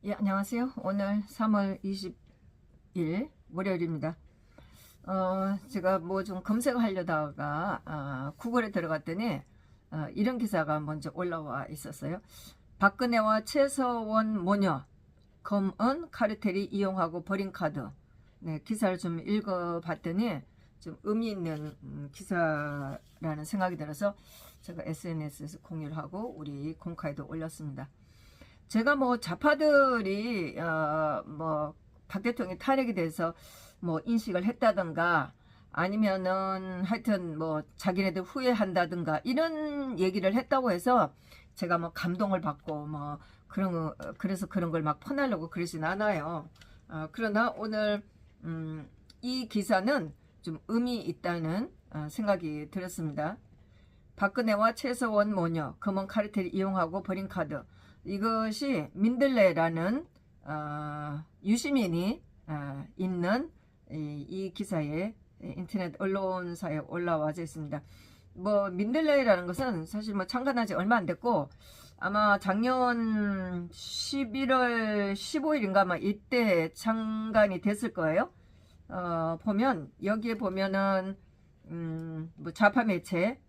예, 안녕하세요. 오늘 3월 20일 월요일입니다. 제가 뭐 좀 검색을 하려다가 구글에 들어갔더니 이런 기사가 먼저 올라와 있었어요. 박근혜와 최서원 모녀 검은 카르텔이 이용하고 버린 카드. 네, 기사를 좀 읽어봤더니 좀 의미 있는 기사라는 생각이 들어서 제가 SNS에서 공유를 하고 우리 공카에도 올렸습니다. 제가 뭐 좌파들이 뭐 박 대통령이 탄핵이 돼서 뭐 인식을 했다든가 아니면은 하여튼 뭐 자기네들 후회한다든가 이런 얘기를 했다고 해서 제가 뭐 감동을 받고 뭐 그래서 그런 걸 막 퍼내려고 그러진 않아요. 그러나 오늘 이 기사는 좀 의미 있다는 생각이 들었습니다. 박근혜와 최서원 모녀 검은 카르텔을 이용하고 버린 카드. 이것이 민들레라는 유시민이 있는 이 기사에 인터넷 언론사에 올라와 있습니다. 뭐 민들레라는 것은 사실 뭐 창간한 지 얼마 안 됐고 아마 작년 11월 15일인가 아마 이때 창간이 됐을 거예요. 보면 여기에 보면은 뭐 좌파 매체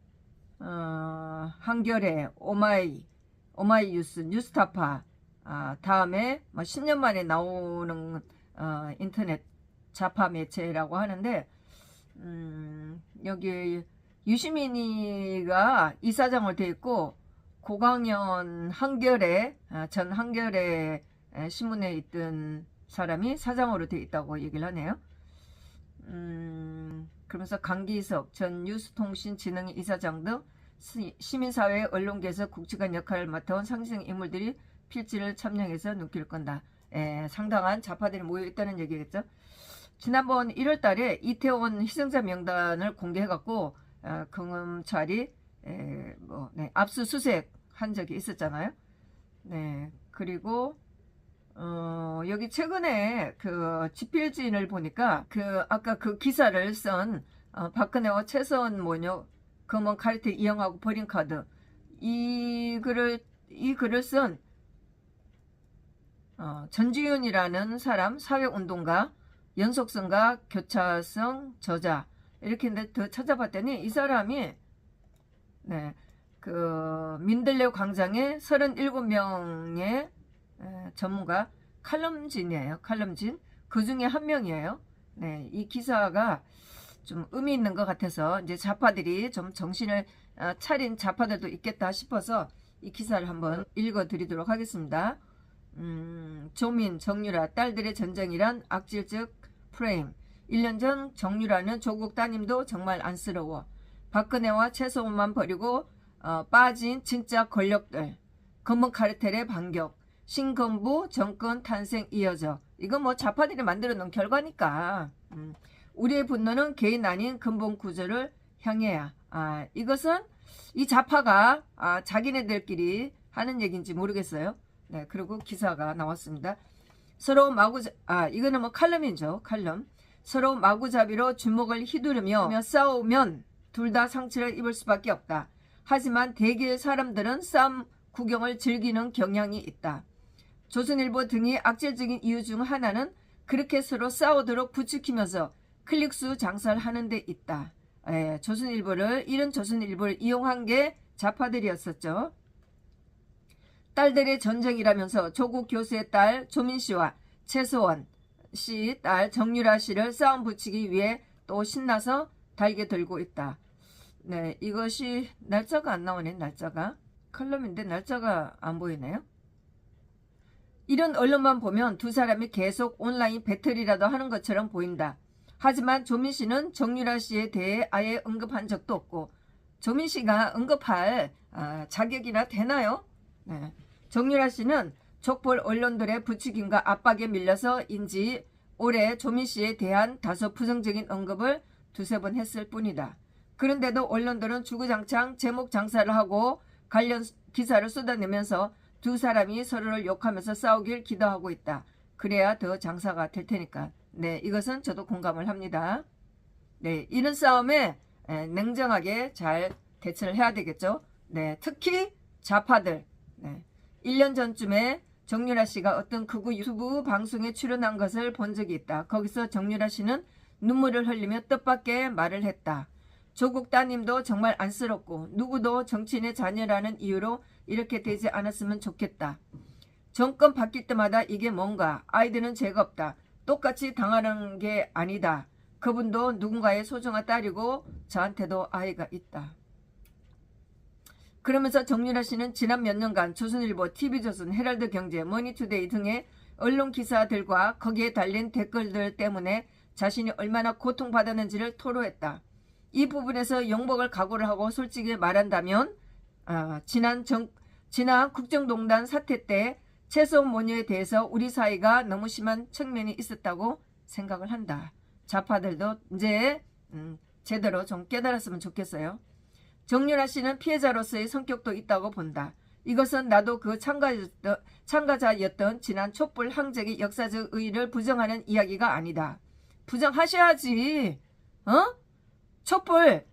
한겨레, 오마이뉴스, 뉴스타파, 다음에 뭐 10년 만에 나오는 인터넷 좌파 매체라고 하는데 여기 유시민이가 이사장으로 되어 있고 고강현 한겨레 전 한겨레 신문에 있던 사람이 사장으로 되어 있다고 얘기를 하네요. 그러면서 강기석 전 뉴스통신진흥 이사장 등 시민사회 언론계에서 국지관 역할을 맡아온 상징 인물들이 필지를 참여해서 눈길을 끈다. 상당한 좌파들이 모여있다는 얘기겠죠. 지난번 1월달에 이태원 희생자 명단을 공개해갖고 검찰이 압수수색 한 적이 있었잖아요. 네, 그리고 여기 최근에 그 지필진을 보니까 아까 그 기사를 쓴 박근혜와 최서원 모녀 검은 카르텔 이용하고 버린 카드 이 글을 쓴 전지윤이라는 사람 사회운동가 연속성과 교차성 저자 이렇게 더 찾아봤더니 이 사람이 그 민들레 광장의 37명의 전문가 칼럼진이에요. 칼럼진 그 중에 한 명이에요. 네, 이 기사가 좀 의미 있는 것 같아서 이제 좌파들이 좀 정신을 차린 좌파들도 있겠다 싶어서 이 기사를 한번 읽어드리도록 하겠습니다. 조민, 정유라, 딸들의 전쟁이란 악질적 프레임. 1년 전 정유라는 조국 따님도 정말 안쓰러워. 박근혜와 최소원만 버리고 빠진 진짜 권력들. 검은 카르텔의 반격. 신건부 정권 탄생 이어져. 이건 뭐 좌파들이 만들어 놓은 결과니까. 우리의 분노는 개인 아닌 근본 구조를 향해야. 이것은 이 좌파가 자기네들끼리 하는 얘기인지 모르겠어요. 네, 그리고 기사가 나왔습니다. 서로 이거는 뭐 칼럼이죠. 칼럼. 서로 마구잡이로 주먹을 휘두르며 싸우면 둘 다 상처를 입을 수밖에 없다. 하지만 대개의 사람들은 싸움 구경을 즐기는 경향이 있다. 조선일보 등이 악질적인 이유 중 하나는 그렇게 서로 싸우도록 부추기면서 클릭수 장사를 하는 데 있다. 이런 조선일보를 이용한 게 좌파들이었었죠. 딸들의 전쟁이라면서 조국 교수의 딸 조민 씨와 최소원 씨 딸 정유라 씨를 싸움 붙이기 위해 또 신나서 달게 들고 있다. 네, 이것이 날짜가 안 나오네. 날짜가 컬럼인데 날짜가 안 보이네요. 이런 언론만 보면 두 사람이 계속 온라인 배틀이라도 하는 것처럼 보인다. 하지만 조민 씨는 정유라 씨에 대해 아예 언급한 적도 없고 조민 씨가 언급할 자격이나 되나요? 네. 정유라 씨는 족벌 언론들의 부추김과 압박에 밀려서인지 올해 조민 씨에 대한 다소 부정적인 언급을 두세 번 했을 뿐이다. 그런데도 언론들은 주구장창 제목 장사를 하고 관련 기사를 쏟아내면서 두 사람이 서로를 욕하면서 싸우길 기도하고 있다. 그래야 더 장사가 될 테니까. 네, 이것은 저도 공감을 합니다. 네, 이런 싸움에 냉정하게 잘 대처를 해야 되겠죠. 네, 특히 좌파들. 네, 1년 전쯤에 정유라 씨가 어떤 극우 유튜브 방송에 출연한 것을 본 적이 있다. 거기서 정유라 씨는 눈물을 흘리며 뜻밖의 말을 했다. 조국 따님도 정말 안쓰럽고 누구도 정치인의 자녀라는 이유로 이렇게 되지 않았으면 좋겠다. 정권 바뀔 때마다 이게 뭔가 아이들은 죄가 없다. 똑같이 당하는 게 아니다. 그분도 누군가의 소중한 딸이고 저한테도 아이가 있다. 그러면서 정유라 씨는 지난 몇 년간 조선일보, TV조선, 헤럴드경제, 머니투데이 등의 언론 기사들과 거기에 달린 댓글들 때문에 자신이 얼마나 고통받았는지를 토로했다. 이 부분에서 용복을 각오를 하고 솔직히 말한다면 지난 국정농단 사태 때 최소한 모녀에 대해서 우리 사이가 너무 심한 측면이 있었다고 생각을 한다. 좌파들도 이제 제대로 좀 깨달았으면 좋겠어요. 정유라 씨는 피해자로서의 성격도 있다고 본다. 이것은 나도 그 참가자였던 지난 촛불 항쟁의 역사적 의의를 부정하는 이야기가 아니다. 부정하셔야지. 촛불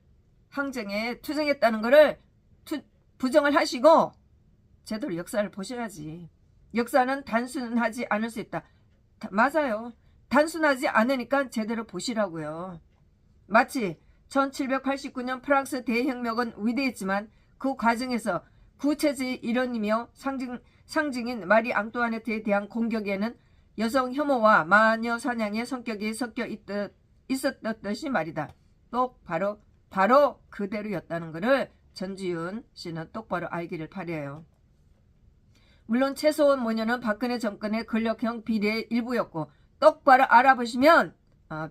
항쟁에 투쟁했다는 거를 부정을 하시고 제대로 역사를 보셔야지. 역사는 단순하지 않을 수 있다. 맞아요. 단순하지 않으니까 제대로 보시라고요. 마치 1789년 프랑스 대혁명은 위대했지만 그 과정에서 구체주의 일원이며 상징인 마리 앙뚜아네트에 대한 공격에는 여성 혐오와 마녀 사냥의 성격이 섞여 있었듯이 말이다. 또 바로 그대로였다는 것을 전지윤 씨는 똑바로 알기를 바라요. 물론 최소원 모녀는 박근혜 정권의 권력형 비리의 일부였고 똑바로 알아보시면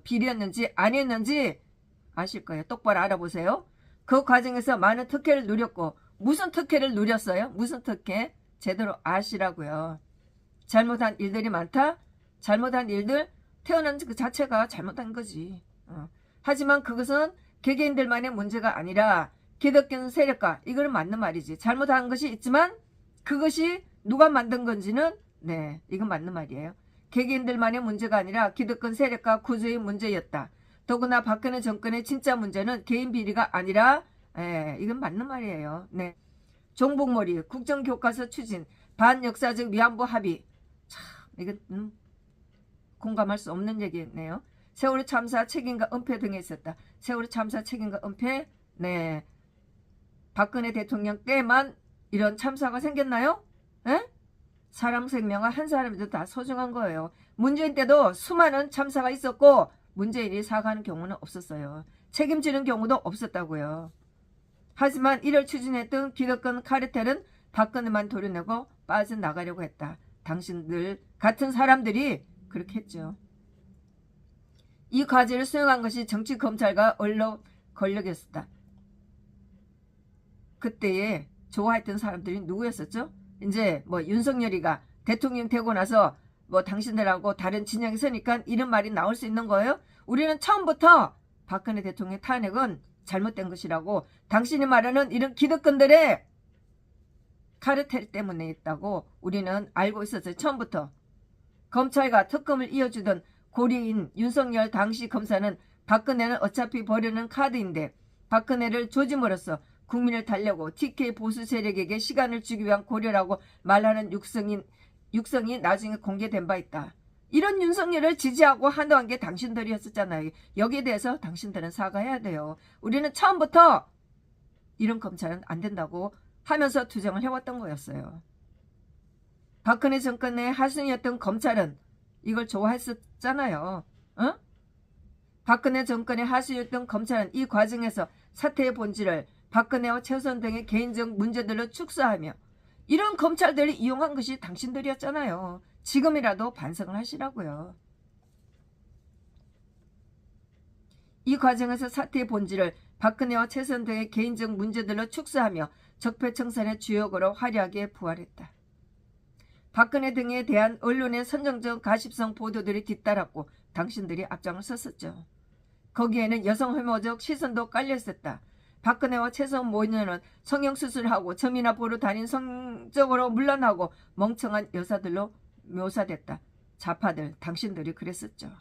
비리였는지 아니었는지 아실 거예요. 똑바로 알아보세요. 그 과정에서 많은 특혜를 누렸고 무슨 특혜를 누렸어요? 무슨 특혜? 제대로 아시라고요. 잘못한 일들이 많다? 잘못한 일들? 태어난 그 자체가 잘못한 거지. 하지만 그것은 개개인들만의 문제가 아니라 기득권 세력과 이거는 맞는 말이지. 잘못한 것이 있지만 그것이 누가 만든 건지는 이건 맞는 말이에요. 개개인들만의 문제가 아니라 기득권 세력과 구조의 문제였다. 더구나 박근혜 정권의 진짜 문제는 개인 비리가 아니라 이건 맞는 말이에요. 종북몰이, 국정교과서 추진, 반역사적 위안부 합의. 참 이건 공감할 수 없는 얘기네요. 세월호 참사 책임과 은폐 등에 있었다. 세월호 참사 책임과 은폐. 박근혜 대통령 때만 이런 참사가 생겼나요? 사람 생명은 한 사람도 다 소중한 거예요. 문재인 때도 수많은 참사가 있었고 문재인이 사과하는 경우는 없었어요. 책임지는 경우도 없었다고요. 하지만 이를 추진했던 기득권 카르텔은 박근혜만 도려내고 빠져나가려고 했다. 당신들 같은 사람들이 그렇게 했죠. 이 과제를 수행한 것이 정치, 검찰과 언론 권력이었다. 그때에 좋아했던 사람들이 누구였었죠? 이제 윤석열이가 대통령 되고 나서 당신들하고 다른 진영에 서니까 이런 말이 나올 수 있는 거예요? 우리는 처음부터 박근혜 대통령 탄핵은 잘못된 것이라고, 당신이 말하는 이런 기득권들의 카르텔 때문에 있다고 우리는 알고 있었어요. 처음부터. 검찰과 특검을 이어주던 고리인 윤석열 당시 검사는 박근혜는 어차피 버리는 카드인데 박근혜를 조짐으로써 국민을 달려고 TK 보수 세력에게 시간을 주기 위한 고려라고 말하는 육성이 나중에 공개된 바 있다. 이런 윤석열을 지지하고 한동안 게 당신들이었었잖아요. 여기에 대해서 당신들은 사과해야 돼요. 우리는 처음부터 이런 검찰은 안 된다고 하면서 투쟁을 해왔던 거였어요. 박근혜 정권의 하순이었던 검찰은 이걸 좋아했었잖아요. 박근혜 정권의 하순이었던 검찰은 이 과정에서 사태의 본질을 박근혜와 최선 등의 개인적 문제들로 축소하며 이런 검찰들을 이용한 것이 당신들이었잖아요. 지금이라도 반성을 하시라고요. 이 과정에서 사태의 본질을 박근혜와 최선 등의 개인적 문제들로 축소하며 적폐청산의 주역으로 화려하게 부활했다. 박근혜 등에 대한 언론의 선정적 가십성 보도들이 뒤따랐고 당신들이 앞장을 섰었죠. 거기에는 여성 혐오적 시선도 깔려있었다. 박근혜와 최선 모녀는 성형수술하고 점이나 보러 다닌 성적으로 물러나고 멍청한 여사들로 묘사됐다. 좌파들, 당신들이 그랬었죠.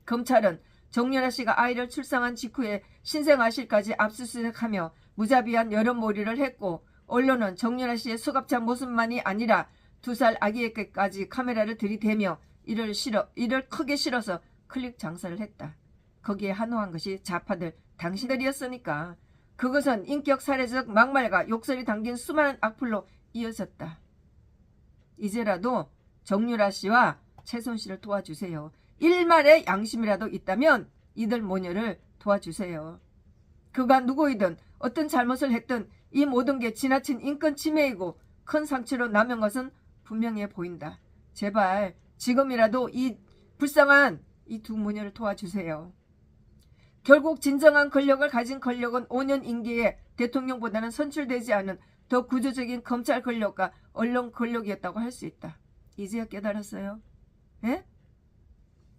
검찰은 정유라 씨가 아이를 출산한 직후에 신생아실까지 압수수색하며 무자비한 여론몰이를 했고, 언론은 정유라 씨의 수갑찬 모습만이 아니라 2살 아기에게까지 카메라를 들이대며 이를 크게 실어서 클릭 장사를 했다. 거기에 한호한 것이 좌파들 당신들이었으니까. 그것은 인격 살해적 막말과 욕설이 담긴 수많은 악플로 이어졌다. 이제라도 정유라 씨와 최소은 씨를 도와주세요. 일말의 양심이라도 있다면 이들 모녀를 도와주세요. 그가 누구이든 어떤 잘못을 했든 이 모든 게 지나친 인권 침해이고 큰 상처로 남은 것은 분명해 보인다. 제발 지금이라도 이 불쌍한 이 두 모녀를 도와주세요. 결국 진정한 권력을 가진 권력은 5년 임기에 대통령보다는 선출되지 않은 더 구조적인 검찰 권력과 언론 권력이었다고 할 수 있다. 이제야 깨달았어요? 예?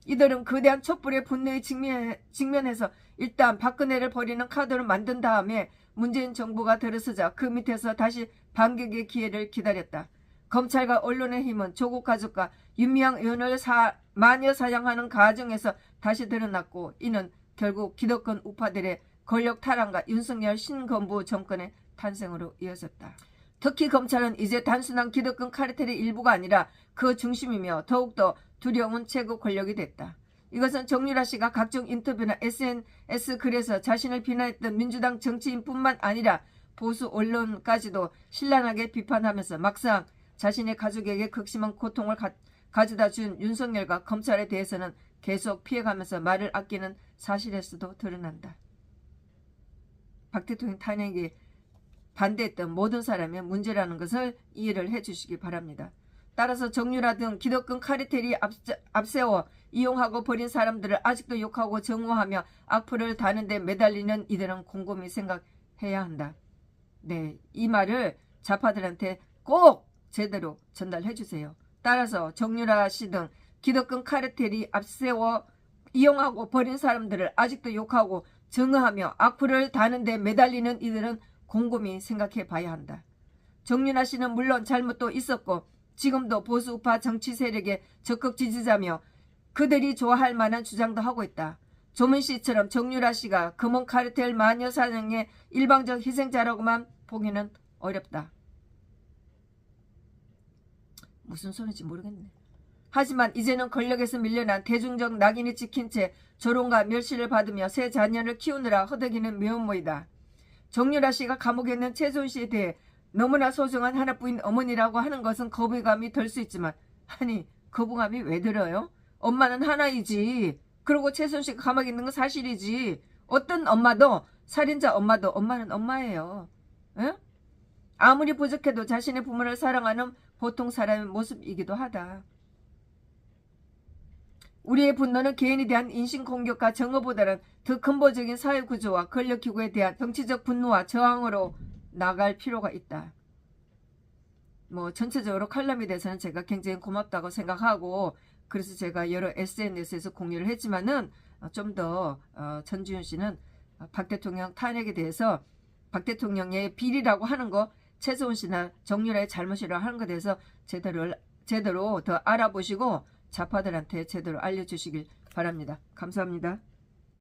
이들은 거대한 촛불의 분노에 직면해서 일단 박근혜를 버리는 카드를 만든 다음에 문재인 정부가 들어서자 그 밑에서 다시 반격의 기회를 기다렸다. 검찰과 언론의 힘은 조국 가족과 윤미향 의원을 마녀 사냥하는 과정에서 다시 드러났고, 이는 결국 기득권 우파들의 권력 탈환과 윤석열 신건부 정권의 탄생으로 이어졌다. 특히 검찰은 이제 단순한 기득권 카르텔의 일부가 아니라 그 중심이며 더욱더 두려운 최고 권력이 됐다. 이것은 정유라 씨가 각종 인터뷰나 SNS 글에서 자신을 비난했던 민주당 정치인뿐만 아니라 보수 언론까지도 신랄하게 비판하면서 막상 자신의 가족에게 극심한 고통을 가져다 준 윤석열과 검찰에 대해서는 계속 피해가면서 말을 아끼는 사실에서도 드러난다. 박 대통령 탄핵에 반대했던 모든 사람의 문제라는 것을 이해를 해주시기 바랍니다. 따라서 정유라 등 기득권 카르텔이 앞세워 이용하고 버린 사람들을 아직도 욕하고 정오하며 악플을 다는 데 매달리는 이들은 곰곰이 생각해야 한다. 네, 이 말을 좌파들한테 꼭 제대로 전달해 주세요. 따라서 정유라 씨 등 기득권 카르텔이 앞세워 이용하고 버린 사람들을 아직도 욕하고 정의하며 악플을 다는 데 매달리는 이들은 곰곰이 생각해 봐야 한다. 정유라 씨는 물론 잘못도 있었고 지금도 보수 우파 정치 세력의 적극 지지자며 그들이 좋아할 만한 주장도 하고 있다. 조문 씨처럼 정유라 씨가 금원 카르텔 마녀 사냥의 일방적 희생자라고만 보기는 어렵다. 무슨 소리인지 모르겠네. 하지만 이제는 권력에서 밀려난 대중적 낙인이 찍힌 채 조롱과 멸시를 받으며 새 자녀를 키우느라 허덕이는 미혼모이다. 정유라 씨가 감옥에 있는 최소은 씨에 대해 너무나 소중한 하나뿐인 어머니라고 하는 것은 거부감이 들 수 있지만, 아니 거부감이 왜 들어요? 엄마는 하나이지. 그리고 최소은 씨가 감옥에 있는 건 사실이지. 어떤 엄마도, 살인자 엄마도 엄마는 엄마예요. 에? 아무리 부족해도 자신의 부모를 사랑하는 보통 사람의 모습이기도 하다. 우리의 분노는 개인에 대한 인신공격과 정오보다는 더 근본적인 사회구조와 권력기구에 대한 정치적 분노와 저항으로 나갈 필요가 있다. 전체적으로 칼럼에 대해서는 제가 굉장히 고맙다고 생각하고, 그래서 제가 여러 SNS에서 공유를 했지만은 좀 더 전지훈 씨는 박 대통령 탄핵에 대해서 박 대통령의 비리라고 하는 거, 최소은 씨나 정유라의 잘못이라고 하는 것에 대해서 제대로 더 알아보시고 좌파들한테 제대로 알려주시길 바랍니다. 감사합니다.